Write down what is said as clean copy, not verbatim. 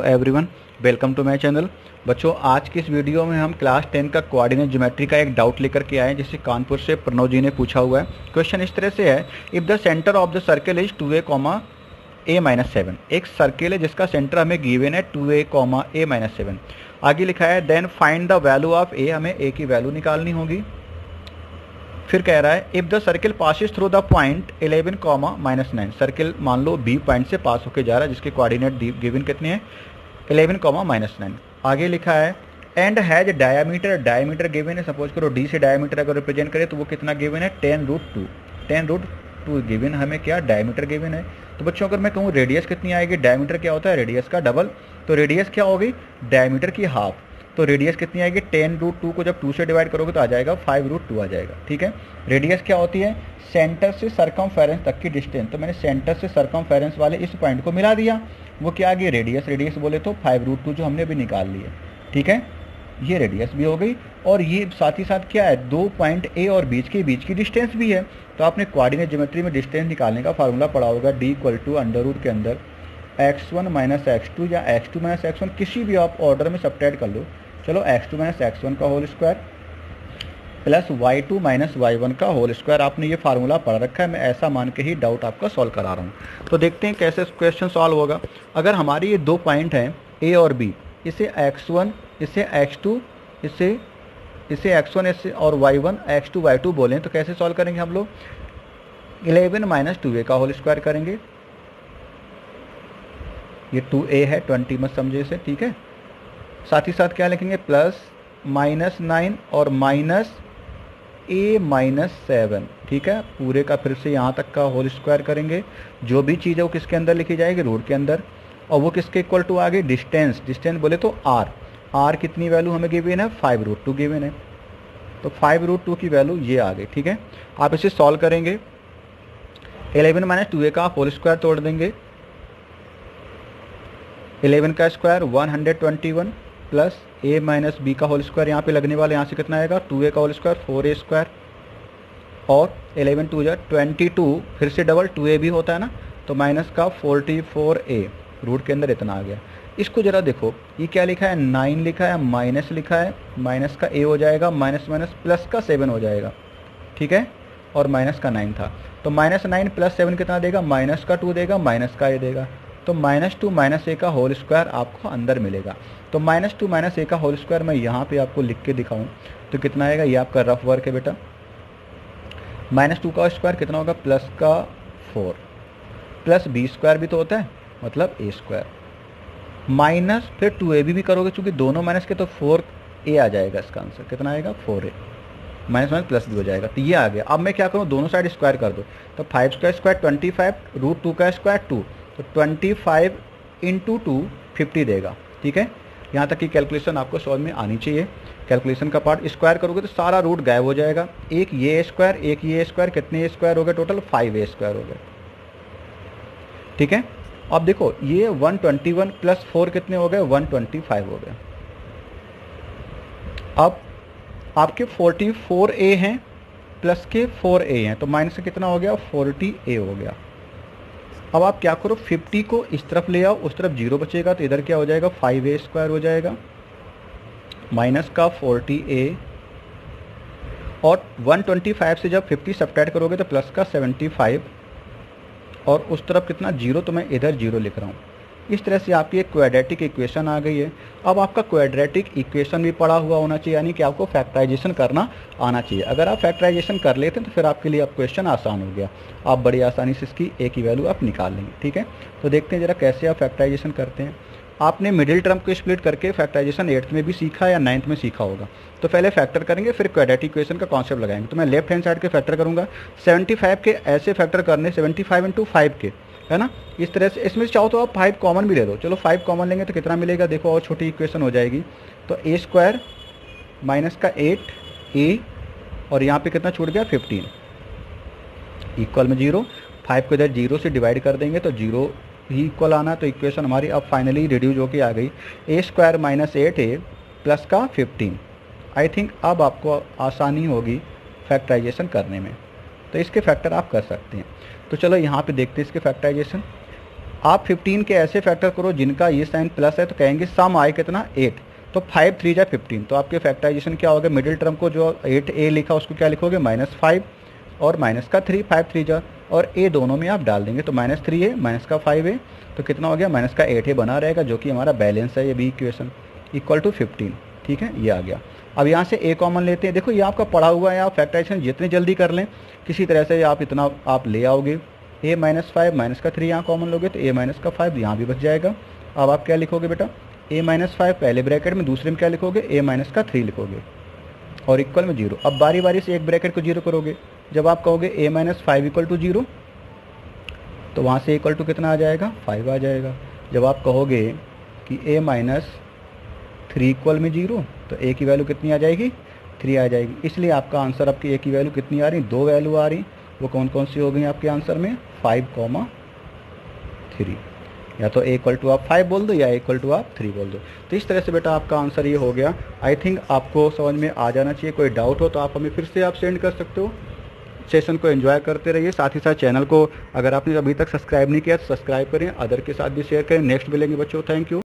Everyone, welcome to my channel. बच्चों, आज की इस वीडियो में हम क्लास 10 का कोऑर्डिनेट ज्योमेट्री का एक डाउट लेकर के आए हैं, जिसे कानपुर से प्रणव जी ने पूछा हुआ है। क्वेश्चन इस तरह से है, if the centre of the circle is 2a, a-7। एक सर्किल है जिसका सेंटर हमें गिवन है 2a, a-7। आगे लिखा है then find the value of a, हमें a की वैल्यू निकालनी होगी। फिर कह रहा है if the circle passes through the point 11, -9। Circle मान लो b पॉइंट से पास होकर जा रहा है, जिसके कोऑर्डिनेट गिवन कितने हैं 11, -9। आगे लिखा है एंड हैज डायमीटर गिवन है। सपोज करो d से डायमीटर अगर रिप्रेजेंट करें तो वो कितना गिवन है 10√2। 10√2 गिवन हमें क्या डायमीटर गिवन है। तो बच्चों अगर मैं कहूँ रेडियस कितनी आएगी, डायमीटर क्या होता है रेडियस का डबल, तो रेडियस क्या होगी डायमीटर की हाफ। तो रेडियस कितनी आएगी 10√2 को जब 2 से डिवाइड करोगे तो आ जाएगा 5√2 आ जाएगा। ठीक है, रेडियस क्या होती है सेंटर से सरकमफेरेंस तक की डिस्टेंस। तो मैंने सेंटर से सरकमफेरेंस वाले इस पॉइंट को मिला दिया, वो क्या आ गई रेडियस बोले तो 5√2 जो हमने अभी निकाल लिया। ठीक है, ये रेडियस भी हो गई और ये साथ ही साथ क्या है 2 पॉइंट ए और बीच की डिस्टेंस भी है। तो आपने कोऑर्डिनेट ज्योमेट्री में डिस्टेंस निकालने का फार्मूला पढ़ा होगा, d = अंडर के अंदर x1 - x2 या x2 - x1 किसी भी आप ऑर्डर में सब्ट्रैक्ट कर लो। चलो x2 - x1 का whole square plus y2 - y1 का होल स्क्वायर। आपने ये फार्मूला पढ़ रखा है, मैं ऐसा मान के ही डाउट आपका सॉल्व करा रहा हूँ। तो देखते हैं कैसे क्वेश्चन सॉल्व होगा। अगर हमारे ये दो पॉइंट हैं a और b, इसे x1 इसे x2 इसे x1 इसे और y1 x2 y2 बोलें तो कैसे सॉल्व करेंगे हम लोग 11 - 2a का होल स्क्वायर करेंगे। ये 2a है, 20 मत समझे इसे। ठीक है, साथ ही साथ क्या लिखेंगे प्लस -9 और -a-7। ठीक है, पूरे का फिर से यहाँ तक का होल स्क्वायर करेंगे। जो भी चीज़ है वो किसके अंदर लिखी जाएगी रूट के अंदर, और वो किसके इक्वल टू आ गई डिस्टेंस बोले तो r कितनी वैल्यू हमें गिवन है 5√2 गिवन है। तो 5√2 की वैल्यू ये आ गई। ठीक है, आप इसे सॉल्व करेंगे 11 - 2a का आप होल स्क्वायर तोड़ देंगे। 11 का स्क्वायर 121 प्लस a - b का होल स्क्वायर यहाँ पे लगने वाला, यहाँ से कितना आएगा 2a का होल स्क्वायर 4a स्क्वायर और 11 2 जा 22, फिर से डबल 2a भी होता है ना, तो माइनस का 44a रूट के अंदर इतना आ गया। इसको जरा देखो, ये क्या लिखा है 9 लिखा है, माइनस लिखा है, माइनस का a हो जाएगा, माइनस प्लस का 7 हो जाएगा। ठीक है, और माइनस का 9 था, तो -9 + 7 कितना देगा माइनस का 2 देगा, माइनस का a देगा। तो -2 - a का होल स्क्वायर आपको अंदर मिलेगा। तो -2 - a का होल स्क्वायर मैं यहाँ पे आपको लिख के दिखाऊं तो कितना आएगा, ये आपका रफ वर्क है बेटा। -2 का स्क्वायर कितना होगा प्लस का 4 प्लस b स्क्वायर भी तो होता है मतलब a स्क्वायर, माइनस फिर 2a भी करोगे, चूँकि दोनों माइनस के तो 4a आ जाएगा। इसका आंसर कितना आएगा 4a, माइनस प्लस भी हो जाएगा। तो ये आ गया। अब मैं क्या करूँ दोनों साइड स्क्वायर कर दो, तो 5 का स्क्वायर 25, √2 का स्क्वायर 2, तो 25 × 2 50 देगा। ठीक है, यहाँ तक की कैलकुलेशन आपको समझ में आनी चाहिए। कैलकुलेशन का पार्ट स्क्वायर करोगे तो सारा रूट गायब हो जाएगा। एक ये स्क्वायर एक ये स्क्वायर, कितने स्क्वायर हो गए टोटल 5a स्क्वायर हो गए। ठीक है, अब देखो ये 121 + 4 कितने हो गए 125 हो गए। अब आपके 44a हैं प्लस के 4a हैं, तो माइनस से कितना हो गया 40a हो गया। अब आप क्या करो 50 को इस तरफ ले आओ, उस तरफ 0 बचेगा, तो इधर क्या हो जाएगा 5a स्क्वायर हो जाएगा, माइनस का 40a और 125 से जब 50 सब्ट्रैक्ट करोगे तो प्लस का 75 और उस तरफ कितना 0, तो मैं इधर 0 लिख रहा हूँ। इस तरह से आपकी एक क्वाड्रेटिक इक्वेशन आ गई है। अब आपका क्वाड्रेटिक इक्वेशन भी पढ़ा हुआ होना चाहिए, यानी कि आपको फैक्टराइजेशन करना आना चाहिए। अगर आप फैक्टराइजेशन कर लेते हैं तो फिर आपके लिए अब क्वेश्चन आसान हो गया, आप बड़ी आसानी से इसकी a की वैल्यू आप निकाल लेंगे। ठीक है, तो देखते हैं जरा कैसे आप फैक्टराइजेशन करते हैं। आपने मिडिल टर्म को स्प्लिट करके फैक्टराइजेशन 8th में भी सीखा या 9th में सीखा होगा। तो पहले फैक्टर करेंगे फिर क्वाड्रेटिक इक्वेशन का कॉन्सेप्ट लगाएंगे। तो मैं लेफ्ट हैंड साइड के फैक्टर करूँगा, 75 के ऐसे फैक्टर करने 75 × 5 के, है ना, इस तरह से। इसमें चाहो तो आप 5 कॉमन भी ले लो, चलो 5 कॉमन लेंगे तो कितना मिलेगा देखो, और छोटी इक्वेशन हो जाएगी। तो a स्क्वायर माइनस का 8a और यहाँ पे कितना छूट गया 15 इक्वल में 0, 5 को इधर 0 से डिवाइड कर देंगे तो 0 ही इक्वल आना। तो इक्वेशन हमारी अब फाइनली रिड्यूस होके आ गई a square minus 8a plus का 15। आई थिंक अब आपको आसानी होगी फैक्टराइजेशन करने में, तो इसके फैक्टर आप कर सकते हैं। तो चलो यहाँ पे देखते हैं इसके फैक्टराइजेशन। आप 15 के ऐसे फैक्टर करो जिनका ये साइन प्लस है, तो कहेंगे सम आए कितना 8, तो 5 3 जा 15, तो आपके फैक्टराइजेशन क्या होगा, मिडिल टर्म को जो 8a लिखा उसको क्या लिखोगे -5 और माइनस का 3, 5 3 जा, और a दोनों में आप डाल देंगे, तो -3a माइनस का 5a, तो कितना हो गया माइनस का 8a बना रहेगा, जो कि हमारा बैलेंस है ये बी इक्वेशन, इक्वल टू 15। ठीक है, ये आ गया। अब यहाँ से a कॉमन लेते हैं। देखो ये आपका पढ़ा हुआ है, आप फैक्टराइजेशन जितने जल्दी कर लें किसी तरह से आप इतना आप ले आओगे। a -5 माइनस का 3 यहाँ कॉमन लोगे तो a माइनस का 5 यहाँ भी बच जाएगा। अब आप क्या लिखोगे बेटा, a -5 पहले ब्रैकेट में, दूसरे में क्या लिखोगे, a माइनस का 3 लिखोगे और इक्वल में 0। अब बारी बारी से एक ब्रैकेट को 0 करोगे। जब आप कहोगे a -5 इक्वल टू 0, तो वहाँ से इक्वल टू कितना आ जाएगा, 5 आ जाएगा। जब आप कहोगे कि a -3 इक्वल में 0, तो a की वैल्यू कितनी आ जाएगी, 3 आ जाएगी। इसलिए आपका आंसर, आपकी a की वैल्यू कितनी आ रही, 2 वैल्यू आ रही। वो कौन कौन सी हो गई आपके आंसर में, 5, 3। या तो a इक्वल टू आप 5 बोल दो या a इक्वल टू आप 3 बोल दो। तो इस तरह से बेटा आपका आंसर ये हो गया। आई थिंक आपको समझ में आ जाना चाहिए। कोई डाउट हो तो आप हमें फिर से आप सेंड कर सकते हो। सेशन को एंजॉय करते रहिए, साथ ही साथ चैनल को अगर आपने अभी तक सब्सक्राइब नहीं किया तो सब्सक्राइब करें, अदर के साथ भी शेयर करें। नेक्स्ट मिलेंगे बच्चों, थैंक यू।